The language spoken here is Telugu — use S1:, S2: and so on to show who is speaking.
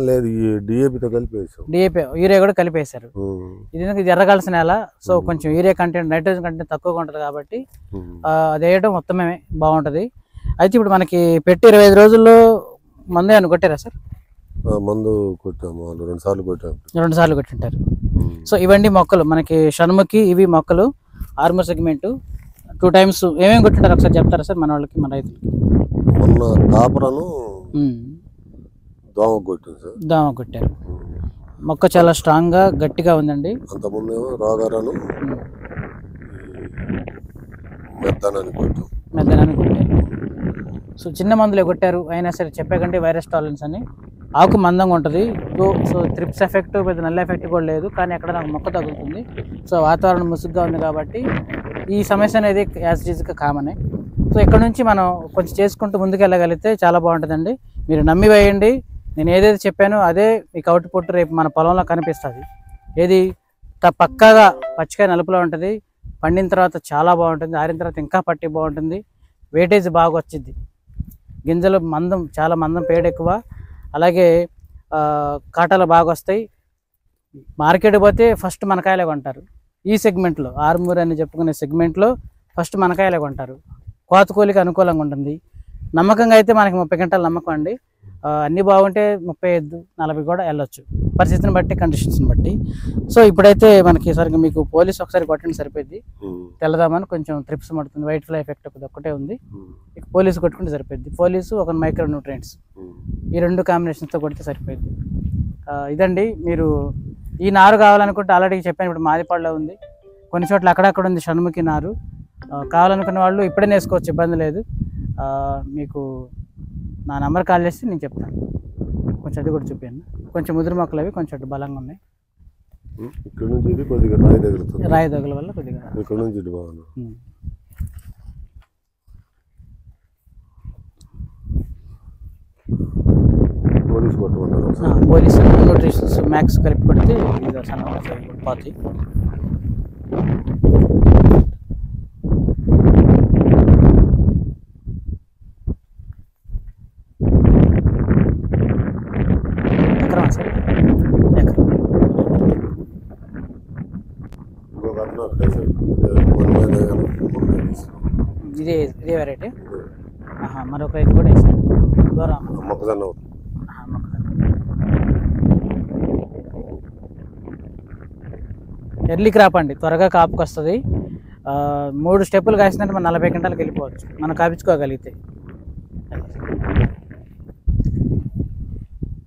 S1: లేదు, ఈ డిఏపితో కలిపి వేసాం.
S2: డిఏపి యూరియా కూడా కలిపేశారు. ఇది ఎర్రగలసిన నేల, సో కొంచెం యూరియా కంటెంట్, నైట్రోజన్ కంటెంట్ తక్కువగా ఉంటుంది కాబట్టి అది వేయడం మొత్తమే బాగుంటుంది. అయితే ఇప్పుడు మనకి పెట్టి 25 రోజుల్లో మందు ఏమైనా కొట్టారా సార్?
S1: మందు కొట్టాము, 2 సార్లు కొట్టాము.
S2: 2 సార్లు కొట్టింటారు. సో ఇవన్నీ మొక్కలు మనకి షణ్ముఖి, ఇవి మొక్కలు ఆర్మూర్ సెగ్మెంట్ 2 టైమ్స్ ఏమేమి కొట్టింటారు ఒకసారి చెప్తారా సార్ మన వాళ్ళకి, మన రైతులకి?
S1: మొన్న కాపరను దోమ కొట్టింది సార్.
S2: దోమ కొట్టారు. మొక్క చాలా స్ట్రాంగ్గా గట్టిగా ఉందండి.
S1: అంతకుముందు రోగారాను మెద్దనాన్ని
S2: కొట్టారు. సో చిన్న మందులే కొట్టారు, అయినా సరే చెప్పాకంటే వైరస్ టాలరెన్స్ అని. ఆకు మందంగా ఉంటుంది. సో త్రిప్స్ ఎఫెక్ట్, పెద్ద నల్ల ఎఫెక్ట్ కూడా లేదు, కానీ ఎక్కడ నాకు మొక్క తగులుతుంది. సో వాతావరణం ముసుగ్గా ఉంది కాబట్టి ఈ సమస్య అనేది యాజ్ ఇట్ ఈజ్గా కామనే. సో ఇక్కడ నుంచి మనం కొంచెం చేసుకుంటూ ముందుకు వెళ్ళగలిగితే చాలా బాగుంటుందండి. మీరు నమ్మి వేయండి. నేను ఏదైతే చెప్పానో అదే మీకు అవుట్పుట్ రేపు మన పొలంలో కనిపిస్తుంది. ఏది పక్కాగా పచ్చికాయ నలుపులో ఉంటుంది, పండిన తర్వాత చాలా బాగుంటుంది, ఆరిన తర్వాత ఇంకా పట్టి బాగుంటుంది, వెయిటేజ్ బాగా వచ్చింది, గింజలు మందం, చాలా మందం, పేడ ఎక్కువ, అలాగే కాటాలు బాగా వస్తాయి. మార్కెట్ పోతే ఫస్ట్ మనకాయలే కొంటారు. ఈ సెగ్మెంట్లో, ఆర్మూర్ అని చెప్పుకునే సెగ్మెంట్లో ఫస్ట్ మనకాయలే కొంటారు. కోత కూలికి అనుకూలంగా ఉంటుంది. నమ్మకంగా అయితే మనకి 30 గంటల నమ్మకం అండి. అన్నీ బాగుంటే 35, 40 కూడా వెళ్ళొచ్చు, పరిస్థితిని బట్టి, కండిషన్స్ని బట్టి. సో ఇప్పుడైతే మనకి సరిగ్గా మీకు పోలీస్ ఒకసారి కొట్టండి సరిపోద్ది. తెల్లదామని కొంచెం ట్రిప్స్ పడుతుంది, వైట్ ఫ్లై ఎఫెక్ట్ ఒక్కటే ఉంది. ఇక పోలీసు కొట్టుకుంటే సరిపోద్ది. పోలీసు ఒక మైక్రో న్యూట్రియంట్స్, ఈ 2 కాంబినేషన్స్తో కొడితే సరిపోద్ది. ఇదండి. మీరు ఈ నారు కావాలనుకుంటే ఆల్రెడీ చెప్పాను, ఇప్పుడు మాదిపాడులో ఉంది, కొన్ని చోట్ల అక్కడక్కడ ఉంది షణ్ముఖి నారు. కావాలనుకున్న వాళ్ళు ఇప్పుడే వేసుకోవచ్చు, ఇబ్బంది లేదు. మీకు నా నెంబర్ కాల్ చేస్తే నేను చెప్తాను. కొంచెం అది కూడా చూపించండి. కొంచెం ముదురు మొక్కలు అవి కొంచెం బలంగా ఉన్నాయి.
S1: ఇక్కడ నుంచి ఇది కొద్దిగా రాయి
S2: దగ్గర వల్ల కొద్దిగా
S1: ఇక్కడ నుంచి ఇది బాగుంది. పోలీస్ కొట్టమంటారు.
S2: పోలీస్ న్యూట్రిషన్స్ మ్యాక్స్ కలిపి కొడితే పోతాయి. ఇదే వెరైటీ మరొక రైతు కూడా వేసాను.
S1: మొక్కజొన్న
S2: ఎర్లీ క్రాప్ అండి, త్వరగా కాపుకి వస్తుంది. 3 స్టెప్పులు కాసిందంటే మనం 40 గంటలకు వెళ్ళిపోవచ్చు, మనం కాపించుకోగలిగితే.